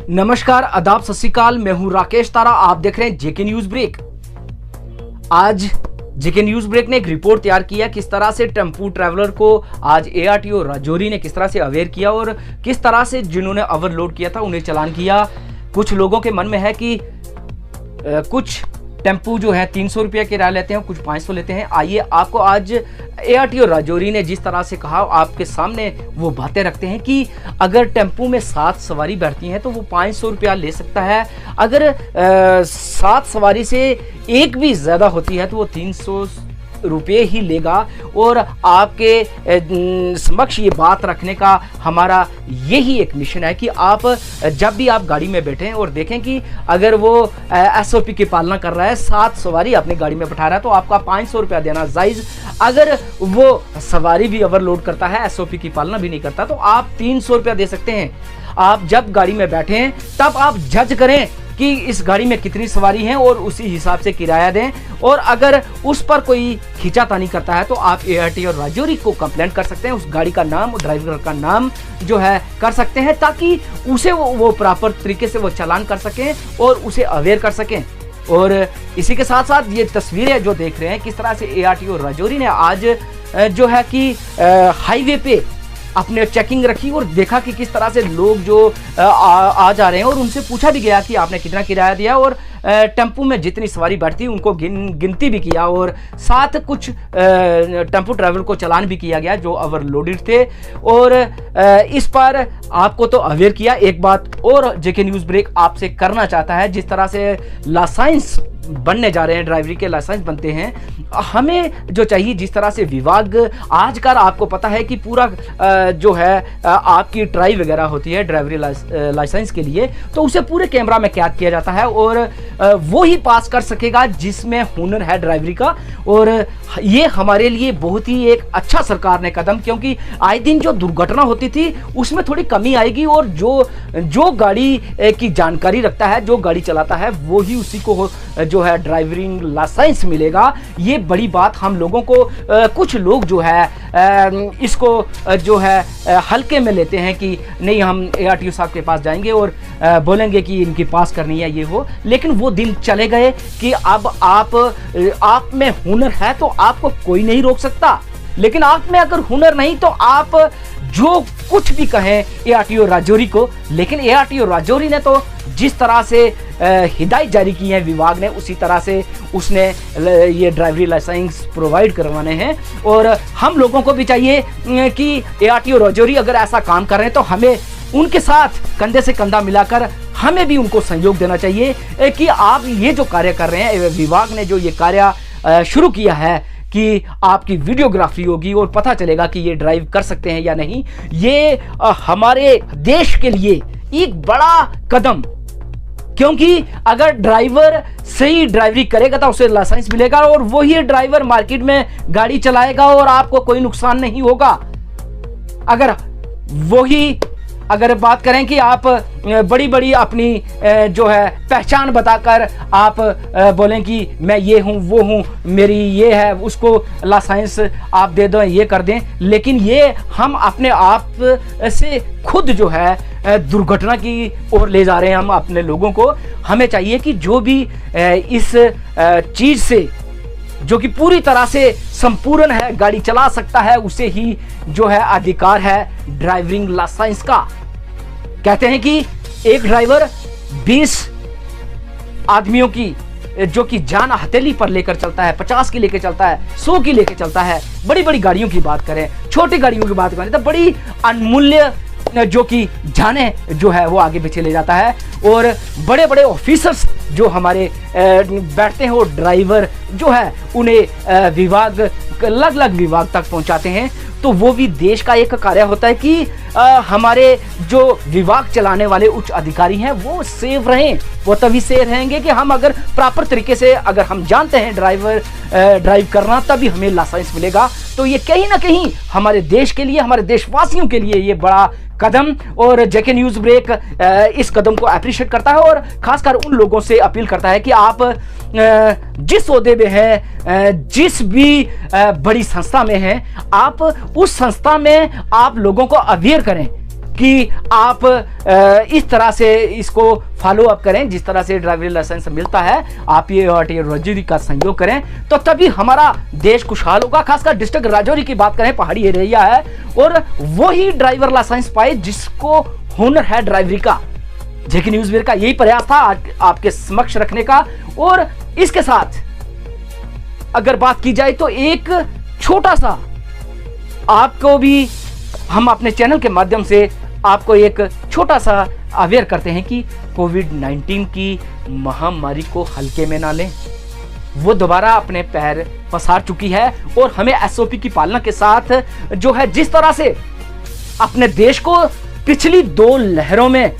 नमस्कार, आदाब, सत श्री अकाल। मैं हूं राकेश तारा। आप देख रहे हैं जेके न्यूज ब्रेक। आज जेके न्यूज ब्रेक ने एक रिपोर्ट तैयार किया किस तरह से टेम्पू ट्रैवलर को आज एआरटीओ राजौरी ने किस तरह से अवेयर किया और किस तरह से जिन्होंने ओवरलोड किया था उन्हें चालान किया। कुछ लोगों के मन में है कि कुछ टेम्पू जो है 300 रुपया किराया लेते हैं, कुछ 500 लेते हैं। आइए आपको आज एआरटीओ राजौरी ने जिस तरह से कहा आपके सामने वो बातें रखते हैं कि अगर टेम्पू में 7 सवारी बैठती हैं तो वो 500 रुपया ले सकता है। अगर 7 सवारी से एक भी ज़्यादा होती है तो वो 300 रुपये ही लेगा। और आपके समक्ष ये बात रखने का हमारा यही एक मिशन है कि आप जब भी आप गाड़ी में बैठें और देखें कि अगर वो एसओपी की पालना कर रहा है, 7 सवारी अपनी गाड़ी में बैठा रहा है तो आपका 500 रुपया देना जायज़। अगर वो सवारी भी ओवरलोड करता है, एसओपी की पालना भी नहीं करता, तो आप 300 रुपया दे सकते हैं। आप जब गाड़ी में बैठें तब आप जज करें कि इस गाड़ी में कितनी सवारी हैं और उसी हिसाब से किराया दें। और अगर उस पर कोई खींचातानी करता है तो आप एआरटीओ राजौरी को कंप्लेंट कर सकते हैं। उस गाड़ी का नाम, ड्राइवर का नाम जो है कर सकते हैं ताकि उसे वो प्रॉपर तरीके से वो चालान कर सकें और उसे अवेयर कर सकें। और इसी के साथ साथ ये तस्वीरें जो देख रहे हैं किस तरह से एआरटीओ राजौरी ने आज जो है कि हाईवे पे अपने चेकिंग रखी और देखा कि किस तरह से लोग जो आ जा रहे हैं। और उनसे पूछा भी गया कि आपने कितना किराया दिया और टेम्पू में जितनी सवारी बैठती उनको गिनती भी किया और साथ कुछ टेम्पू ट्रैवल को चालान भी किया गया जो ओवरलोडेड थे। और इस पर आपको तो अवेयर किया। एक बात और जेके न्यूज़ ब्रेक आपसे करना चाहता है, जिस तरह से लाइसेंस बनने जा रहे हैं, ड्राइवरी के लाइसेंस बनते हैं, हमें जो चाहिए जिस तरह से विभाग आजकल आपको पता है कि पूरा जो है आपकी ट्राई वगैरह होती है ड्राइवरी लाइसेंस के लिए, तो उसे पूरे कैमरा में कैद किया जाता है और वो ही पास कर सकेगा जिसमें हुनर है ड्राइवरी का। और ये हमारे लिए बहुत ही एक अच्छा सरकार ने कदम, क्योंकि आए दिन जो दुर्घटना होती थी उसमें थोड़ी कमी आएगी और जो गाड़ी की जानकारी रखता है, जो गाड़ी चलाता है, वो ही उसी को जो है ड्राइविंग लाइसेंस मिलेगा। ये बड़ी बात हम लोगों को कुछ लोग जो है इसको जो है हल्के में लेते हैं कि नहीं, हम एआरटीओ साहब के पास जाएंगे और बोलेंगे कि इनकी पास करनी है ये वो। लेकिन वो दिन चले गए कि अब आप में हुनर है तो आपको कोई नहीं रोक सकता। लेकिन आप में अगर हुनर नहीं तो आप जो कुछ भी कहें एआरटीओ राजौरी को। लेकिन एआरटीओ राजौरी ने तो जिस तरह से हिदायत जारी की है विभाग ने, उसी तरह से उसने ये ड्राइवरी लाइसेंस प्रोवाइड करवाने हैं। और हम लोगों को भी चाहिए कि एआरटीओ राजौरी अगर ऐसा काम कर रहे हैं तो हमें उनके साथ कंधे से कंधा मिलाकर हमें भी उनको सहयोग देना चाहिए कि आप ये जो कार्य कर रहे हैं, विभाग ने जो ये कार्य शुरू किया है कि आपकी वीडियोग्राफी होगी और पता चलेगा कि ये ड्राइव कर सकते हैं या नहीं, ये हमारे देश के लिए एक बड़ा कदम। क्योंकि अगर ड्राइवर सही ड्राइवरी करेगा तो उसे लाइसेंस मिलेगा और वही ड्राइवर मार्केट में गाड़ी चलाएगा और आपको कोई नुकसान नहीं होगा। अगर बात करें कि आप बड़ी बड़ी अपनी जो है पहचान बताकर आप बोलें कि मैं ये हूँ वो हूँ, मेरी ये है, उसको लाइसेंस आप दे दो, ये कर दें, लेकिन ये हम अपने आप से खुद जो है दुर्घटना की ओर ले जा रहे हैं हम अपने लोगों को। हमें चाहिए कि जो भी इस चीज़ से जो कि पूरी तरह से संपूर्ण है, गाड़ी चला सकता है, उसे ही जो है अधिकार है ड्राइविंग लाइसेंस का। कहते हैं कि एक ड्राइवर 20 आदमियों की जो कि जान हथेली पर लेकर चलता है, 50 की लेकर चलता है, 100 की लेकर चलता है। बड़ी बड़ी गाड़ियों की बात करें, छोटी गाड़ियों की बात करें तो बड़ी अनमूल्य जो कि जाने जो है वो आगे पीछे ले जाता है। और बड़े बड़े ऑफिसर्स जो हमारे बैठते हैं, वो ड्राइवर जो है उन्हें विभाग, अलग अलग विभाग तक पहुंचाते हैं। तो वो भी देश का एक कार्य होता है कि हमारे जो विभाग चलाने वाले उच्च अधिकारी हैं वो सेफ रहें। वो तभी सेफ रहेंगे कि हम अगर प्रॉपर तरीके से अगर हम जानते हैं ड्राइव करना, तभी हमें लाइसेंस मिलेगा। तो ये कहीं ना कहीं हमारे देश के लिए, हमारे देशवासियों के लिए ये बड़ा कदम। और जेके न्यूज़ ब्रेक इस कदम को अप्रिशिएट करता है और खासकर उन लोगों से अपील करता है कि आप जिस ओहदे में हैं, जिस भी बड़ी संस्था में हैं, आप उस संस्था में आप लोगों को अवेयर करें कि आप इस तरह से इसको फॉलो अप करें, जिस तरह से ड्राइवरी लाइसेंस मिलता है आप ये ARTO राजौरी का सहयोग करें, तो तभी हमारा देश खुशहाल होगा। खासकर डिस्ट्रिक्ट राजौरी की बात करें, पहाड़ी एरिया है और वही ड्राइवर लाइसेंस पाए जिसको हुनर है ड्राइवरी का। जेके न्यूज़ ब्रेक का यही प्रयास था आज आपके समक्ष रखने का। और इसके साथ अगर बात की जाए तो एक छोटा सा आपको भी हम अपने चैनल के माध्यम से आपको एक छोटा सा अवेयर करते हैं कि कोविड-19 की महामारी को हल्के में ना लें। वो दोबारा अपने पैर पसार चुकी है और हमें SOP की पालना के साथ जो है, जिस तरह से अपने देश को पिछली 2 लहरों में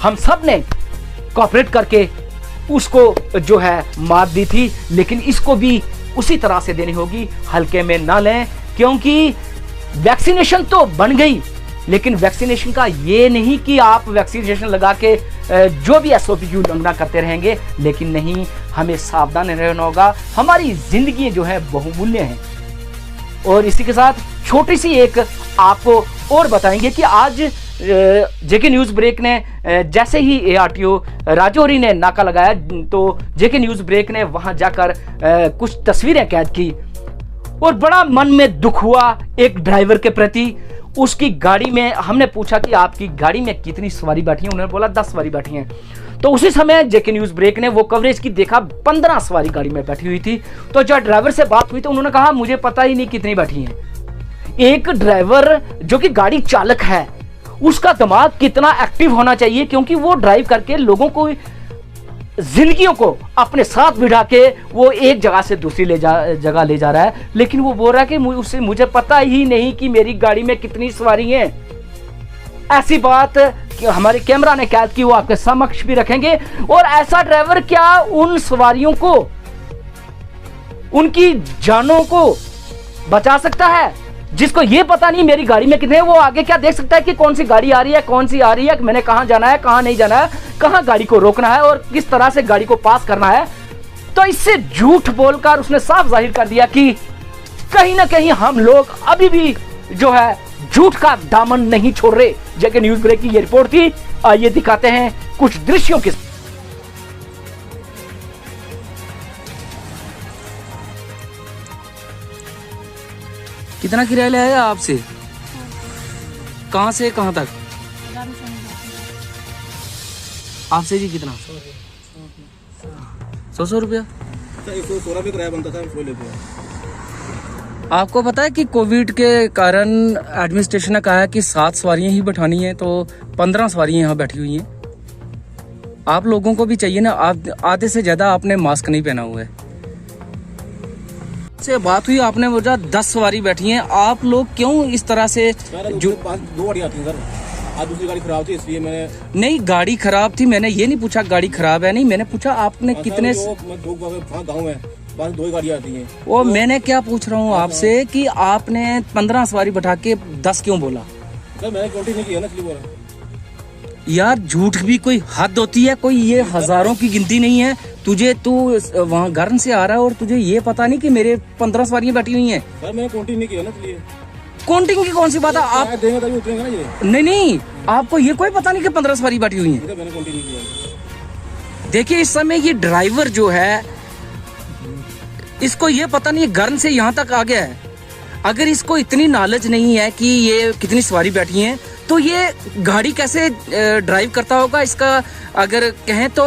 हम सब ने कोऑपरेट करके उसको जो है मात दी थी, लेकिन इसको भी उसी तरह से देनी होगी, हल्के में ना लें। क्योंकि वैक्सीनेशन तो बन गई, लेकिन वैक्सीनेशन का ये नहीं कि आप वैक्सीनेशन लगा के जो भी SOP की उल्लंघना करते रहेंगे, लेकिन नहीं, हमें सावधान रहना होगा। हमारी जिंदगी जो है बहुमूल्य है। और इसी के साथ छोटी सी एक आपको और बताएंगे कि आज जेके न्यूज़ ब्रेक ने जैसे ही ARTO राजौरी ने नाका लगाया तो जेके न्यूज़ ब्रेक ने वहां जाकर कुछ तस्वीरें कैद की और बड़ा मन में दुख हुआ एक ड्राइवर के प्रति। उसकी गाड़ी में हमने पूछा कि आपकी गाड़ी में कितनी सवारी बैठी है, उन्होंने बोला 10 सवारी बैठी हैं। तो उसी समय जेके न्यूज़ ब्रेक ने वो कवरेज की देखा 15 सवारी गाड़ी में बैठी हुई थी। तो जब ड्राइवर से बात हुई तो उन्होंने कहा मुझे पता ही नहीं कितनी बैठी हैं। एक ड्राइवर जो कि गाड़ी चालक है, उसका दिमाग कितना एक्टिव होना चाहिए, क्योंकि वो ड्राइव करके लोगों को, जिंदगियों को अपने साथ बिठा के वो एक जगह से दूसरी जगह ले जा रहा है। लेकिन वो बोल रहा है कि मुझे पता ही नहीं कि मेरी गाड़ी में कितनी सवारी हैं। ऐसी बात कि हमारे कैमरा ने कैद की, वो आपके समक्ष भी रखेंगे। और ऐसा ड्राइवर क्या उन सवारियों को, उनकी जानों को बचा सकता है जिसको ये पता नहीं मेरी गाड़ी में कितने हैं? वो आगे क्या देख सकता है कि कौन सी गाड़ी आ रही है, कौन सी आ रही है, मैंने कहां जाना है, कहां नहीं जाना है, कहां गाड़ी को रोकना है और किस तरह से गाड़ी को पास करना है। तो इससे झूठ बोलकर उसने साफ जाहिर कर दिया कि कहीं ना कहीं हम लोग अभी भी जो है झूठ का दामन नहीं छोड़ रहे। जेके न्यूज़ ब्रेक की ये रिपोर्ट थी। आइए दिखाते हैं कुछ दृश्यों के। कितना किराया लिया आपसे? कहाँ से कहाँ तक? आपसे जी कितना? 100 रुपया। 116 भी किराया बनता था, हम लेते हैं। आपको पता है कि कोविड के कारण एडमिनिस्ट्रेशन ने कहा है कि 7 सवारियां ही बैठानी है, तो 15 सवारियां यहाँ बैठी हुई हैं। आप लोगों को भी चाहिए ना, आप आधे से ज्यादा आपने मास्क नहीं पहना हुआ है। से बात हुई, आपने बोला 10 सवारी बैठी हैं, आप लोग क्यों इस तरह से? जो 2 गाड़ी आती है सर, आज दूसरी गाड़ी खराब थी इसलिए मैंने। नहीं, गाड़ी खराब थी, मैंने ये नहीं पूछा गाड़ी खराब है, नहीं, मैंने पूछा आपने कितने। गाँव में बस 2 गाड़ी आती हैं। वो मैंने क्या पूछ रहा हूँ आपसे कि आपने 15 सवारी बैठा के 10 क्यों बोला? सर मैंने काउंटिंग नहीं किया ना, इसलिए बोला। यार झूठ भी कोई हद होती है, कोई ये हजारों की गिनती नहीं है। तुझे तू वहाँ घर से आ रहा है और तुझे ये पता नहीं कि मेरे 15 सवारियां बैठी हुई हैं। सर मैंने काउंटिंग नहीं किया ना, इसलिए। काउंटिंग की कौन सी बात है? आप देंगे तभी उतरेंगे ना ये। नहीं, आपको ये कोई पता नहीं कि 15 सवारी बैठी हुई हैं। मैंने काउंटिंग नहीं किया। देखिए इस समय ये ड्राइवर जो है, इसको ये पता नहीं घर से यहाँ तक आ गया है। अगर इसको इतनी नॉलेज नहीं है कि ये कितनी सवारी बैठी हैं, तो ये गाड़ी कैसे ड्राइव करता होगा? इसका अगर कहें तो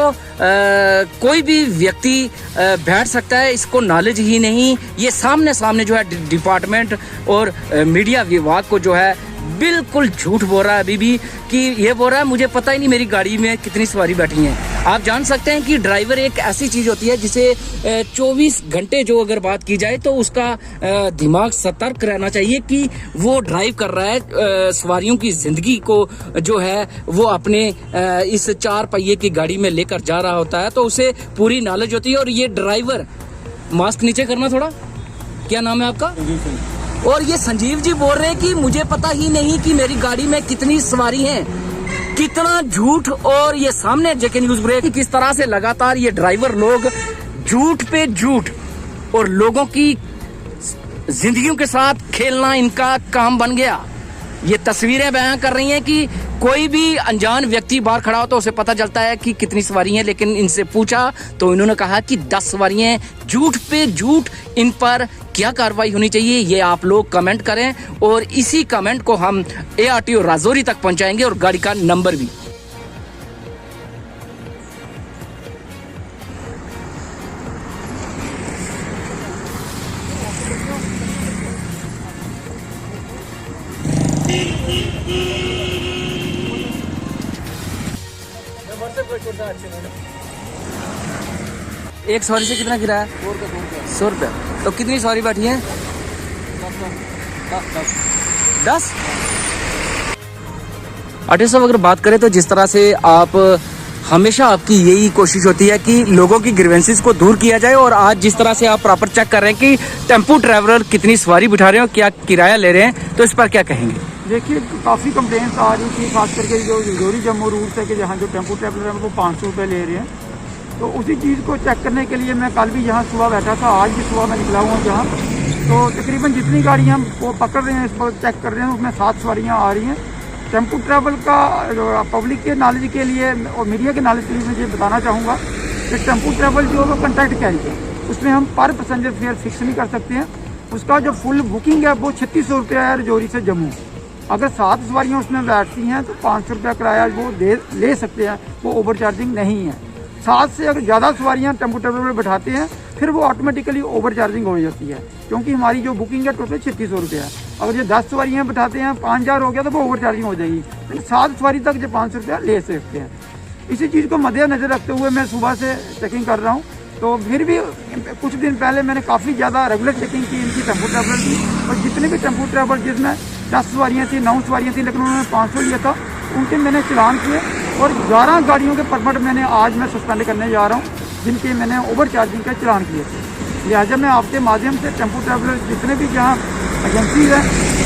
कोई भी व्यक्ति बैठ सकता है, इसको नॉलेज ही नहीं। ये सामने जो है डिपार्टमेंट और मीडिया विभाग को जो है बिल्कुल झूठ बोल रहा है अभी भी, कि ये बोल रहा है मुझे पता ही नहीं मेरी गाड़ी में कितनी सवारी बैठी हैं। आप जान सकते हैं कि ड्राइवर एक ऐसी चीज होती है जिसे 24 घंटे जो अगर बात की जाए तो उसका दिमाग सतर्क रहना चाहिए कि वो ड्राइव कर रहा है, सवारियों की जिंदगी को जो है वो अपने इस 4 पहिए की गाड़ी में लेकर जा रहा होता है, तो उसे पूरी नॉलेज होती है। और ये ड्राइवर, मास्क नीचे करना थोड़ा, क्या नाम है आपका? और ये संजीव जी बोल रहे हैं कि मुझे पता ही नहीं कि मेरी गाड़ी में कितनी सवारी हैं। कितना झूठ! और ये सामने जेके न्यूज़ ब्रेक किस तरह से लगातार ये ड्राइवर लोग झूठ पे झूठ और लोगों की जिंदगियों के साथ खेलना इनका काम बन गया। ये तस्वीरें बयां कर रही हैं कि कोई भी अनजान व्यक्ति बाहर खड़ा हो तो उसे पता चलता है कि कितनी सवारी हैं, लेकिन इनसे पूछा तो इन्होंने कहा कि 10 सवारियां हैं। झूठ पे झूठ, इन पर क्या कार्रवाई होनी चाहिए ये आप लोग कमेंट करें और इसी कमेंट को हम ARTO राजौरी तक पहुंचाएंगे और गाड़ी का नंबर भी। एक सवारी से कितना किराया? 100 रुपया। तो कितनी सवारी बैठी है? 10। आर्टिस्ट साहब, अगर बात करें तो जिस तरह से आप हमेशा आपकी यही कोशिश होती है कि लोगों की ग्रीवेंसेस को दूर किया जाए, और आज जिस तरह से आप प्रॉपर चेक कर रहे हैं कि टेम्पो ट्रैवलर कितनी सवारी बिठा रहे हैं और क्या किराया ले रहे हैं, तो इस पर क्या कहेंगे? देखिए, काफ़ी कंप्लेंट्स आ रही थी, खास करके जो राजौरी जम्मू रूट है कि जहाँ जो टेम्पो ट्रैवलर है वो 500 रुपये ले रहे हैं। तो उसी चीज़ को चेक करने के लिए मैं कल भी यहाँ सुबह बैठा था, आज भी सुबह मैं निकला हुआ जहाँ। तो तकरीबन जितनी गाड़ियाँ वो पकड़ रहे हैं, इस पर चेक कर रहे हैं, उसमें 7 सवारियाँ आ रही हैं। टेम्पो ट्रैवल का पब्लिक के नॉलेज के लिए और मीडिया के नॉलेज के लिए मुझे बताना चाहूँगा कि टेम्पो ट्रैवल जो है वो कॉन्ट्रैक्ट कैरियर है, उसमें हम पर पैसेंजर फेयर फिक्स नहीं कर सकते हैं। उसका जो फुल बुकिंग है वो 3600 रुपया है राजौरी से जम्मू। अगर 7 सवारियाँ उसमें बैठती हैं तो 500 रुपया किराया वो ले सकते हैं, वो ओवर चार्जिंग नहीं है। 7 से अगर ज़्यादा सवारियाँ टेम्पो ट्रैवलर में बैठाते हैं फिर वो ऑटोमेटिकली ओवर चार्जिंग हो जाती है, क्योंकि हमारी जो बुकिंग है टोटल 3600 रुपया है। अगर ये 10 सवारियाँ बैठाते हैं 5000 हो गया तो वो ओवर चार्जिंग हो जाएगी, लेकिन 7 सवारी तक जो 500 रुपया ले सकते हैं। इसी चीज़ को मद्देनजर रखते हुए मैं सुबह से चेकिंग कर रहा हूँ। तो फिर भी कुछ दिन पहले मैंने काफ़ी ज़्यादा रेगुलर चेकिंग की इनकी टेम्पो ट्रैवलर की, और जितने भी टेम्पो ट्रैवलर जिसमें 10 सवारियाँ थी, 9 सवारियाँ थी, लेकिन उन्होंने 500 लिया था, उनके मैंने चलान किए। और 11 गाड़ियों के परमिट मैंने आज मैं सस्पेंड करने जा रहा हूँ जिनके मैंने ओवर चार्जिंग के चलान किए थे। लिहाजा मैं आपके माध्यम से टेम्पो ट्रैवलर जितने भी जहाँ एजेंसी है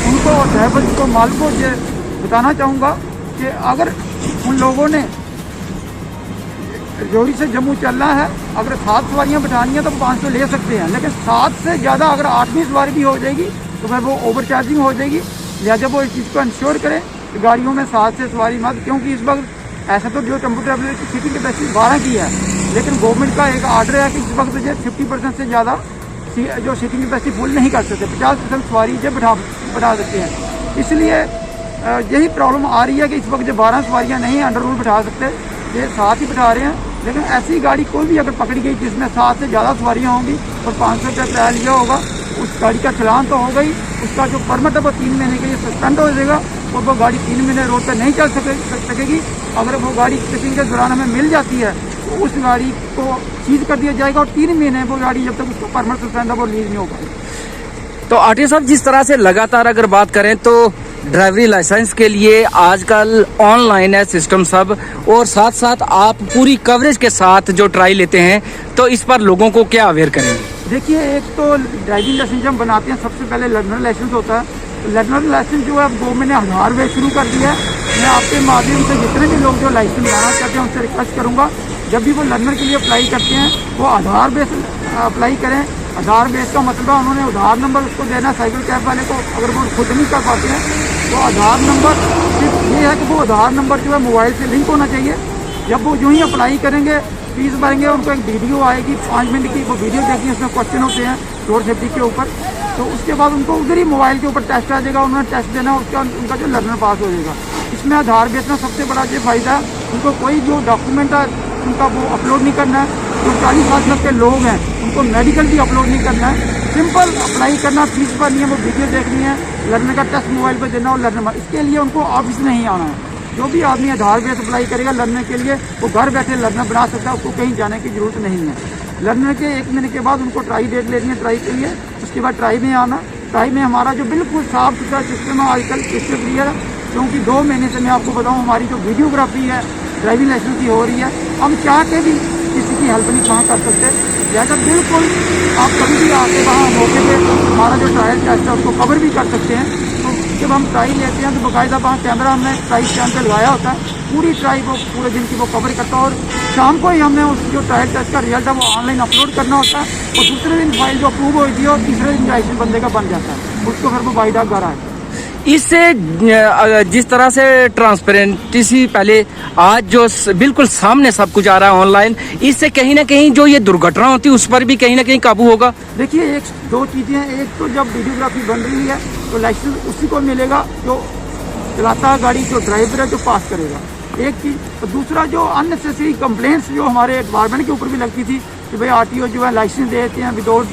उनको और ड्राइवर को, माल को ये बताना चाहूँगा कि अगर उन लोगों ने राजौरी से जम्मू चलना है, अगर 7 सवारियाँ बैठानी है तो 500 ले सकते हैं, लेकिन 7 से ज़्यादा अगर 8वीं सवारी भी हो जाएगी तो फिर वो ओवर चार्जिंग हो जाएगी। लिहाजा वो इस चीज़ को इंश्योर करें कि गाड़ियों में 7 से सवारी मत, क्योंकि इस वक्त ऐसा तो जो टेम्पो ट्रैवलर की सीटिंग कैपेसिटी 12 की है, लेकिन गवर्नमेंट का एक आर्डर है कि इस वक्त जो 50% से ज़्यादा जो सीटिंग कैपेसिटी फुल नहीं कर सकते, 50% सवारी जो बैठा सकते हैं। इसलिए यही प्रॉब्लम आ रही है कि इस वक्त जो 12 सवारियाँ नहीं अंडर रूल बैठा सकते, ये 7 ही बैठा रहे हैं। लेकिन ऐसी गाड़ी कोई भी अगर पकड़ी गई जिसमें 7 से ज़्यादा सवारियाँ होंगी और 500 रुपया किराया लिया होगा, उस गाड़ी का चलान तो होगा ही, उसका जो परमिट है वो 3 महीने के लिए सस्पेंड हो जाएगा और वो गाड़ी 3 महीने रोड पर नहीं चल सकेगी। अगर वो गाड़ी चेकिंग के दौरान हमें मिल जाती है तो उस गाड़ी को सीज कर दिया जाएगा और 3 महीने वो गाड़ी जब तक उसका परमिट सस्पेंड है वो रिलीज नहीं होगा। तो आर्टिस्ट साहब, जिस तरह से लगातार अगर बात करें तो ड्राइवरी लाइसेंस के लिए आजकल ऑनलाइन है सिस्टम सब, और साथ साथ आप पूरी कवरेज के साथ जो ट्राई लेते हैं, तो इस पर लोगों को क्या अवेयर करेंगे? देखिए, एक तो ड्राइविंग लाइसेंस हम बनाते हैं, सबसे पहले लर्नर लाइसेंस होता है। तो लर्नर लाइसेंस जो है गवर्नमेंट ने 1000 रुपये शुरू कर दिया है। मैं आपके माध्यम से जितने भी लोग जो लाइसेंस बनाना चाहते हैं उनसे रिक्वेस्ट करूँगा, जब भी वो लर्नर के लिए अप्लाई करते हैं वो आधार बेस अप्लाई करें। आधार बेस का मतलब उन्होंने आधार नंबर उसको देना, साइकिल कैब वाले को अगर वो खुद नहीं कर पाते हैं तो आधार नंबर सिर्फ ये है कि वो आधार नंबर जो है मोबाइल से लिंक होना चाहिए। जब वो यूँ ही अप्लाई करेंगे, फीस भरेंगे, उनको एक वीडियो आएगी 5 मिनट की, वो वीडियो देखिए, उसमें क्वेश्चन होते हैं रोड सेफ्टी के ऊपर। तो उसके बाद उनको उधर ही मोबाइल के ऊपर टेस्ट आ जाएगा, उन्होंने टेस्ट देना, उसका उनका जो लर्नर पास हो जाएगा। इसमें आधार बेस में सबसे बड़ा ये फ़ायदा है, उनको कोई जो डॉक्यूमेंट है उनका वो अपलोड नहीं करना है। जो 40 साल के लोग हैं उनको मेडिकल भी अपलोड नहीं करना है, सिंपल अप्लाई करना, फीस भरनी है, वो वीडियो देखनी है, लर्नर का टेस्ट मोबाइल पर देना और लर्नर, इसके लिए उनको ऑफिस नहीं आना है। जो भी आदमी आधार बेस अप्लाई करेगा लर्नर के लिए वो घर बैठे लर्नर बना सकता है, उसको कहीं जाने की जरूरत नहीं है। लर्नर के 1 महीने के बाद उनको ट्राई डेट लेनी है ट्राई के लिए, उसके बाद ट्राई में आना। ट्राई में हमारा जो बिल्कुल साफ सुथरा सिस्टम है आजकल इससे क्लियर है, क्योंकि 2 महीने से मैं आपको बताऊँ हमारी जो वीडियोग्राफी है ड्राइविंग लाइसेंस की हो रही है, हम चाह के भी किसी की हेल्प नहीं कहाँ कर सकते। लिहाजा बिल्कुल आप कभी भी आके वहाँ मौके पे हमारा जो ट्रायल टेस्ट है उसको कवर भी कर सकते हैं। तो जब हम ट्राई लेते हैं तो बाकायदा वहाँ कैमरा हमने ट्राई स्टैंड पे लगाया होता है, पूरी ट्राई वो पूरे दिन की वो कवर करता है, और शाम को ही हमने उस जो ट्रायल टेस्ट का रिजल्ट है वो ऑनलाइन अपलोड करना होता है, और दूसरे दिन फाइल जो अप्रूव होती है और तीसरे दिन लाइसेंस बंदे का बन जाता है, उसको फिर वो बाइडा घर आए। इससे जिस तरह से ट्रांसपेरेंसी पहले आज जो बिल्कुल सामने सब कुछ आ रहा है ऑनलाइन, इससे कहीं ना कहीं जो ये दुर्घटना होती है उस पर भी कहीं ना कहीं काबू होगा। देखिए एक दो चीज़ें हैं, एक तो जब वीडियोग्राफी बन रही है तो लाइसेंस उसी को मिलेगा जो चलाता है गाड़ी, जो ड्राइवर है जो पास करेगा, एक चीज़। और दूसरा जो अननेसेसरी कंप्लेंट्स जो हमारे डिपार्टमेंट के ऊपर भी लगती थी कि भाई आरटीओ जो है लाइसेंस देते हैं विदाउट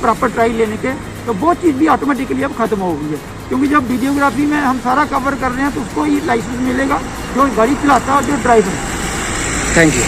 प्रॉपर ट्रायल लेने के, तो वो चीज़ भी ऑटोमेटिकली अब खत्म हो गई है, क्योंकि जब वीडियोग्राफी में हम सारा कवर कर रहे हैं तो उसको ही लाइसेंस मिलेगा जो गाड़ी चलाता है और जो ड्राइवर है। Thank you.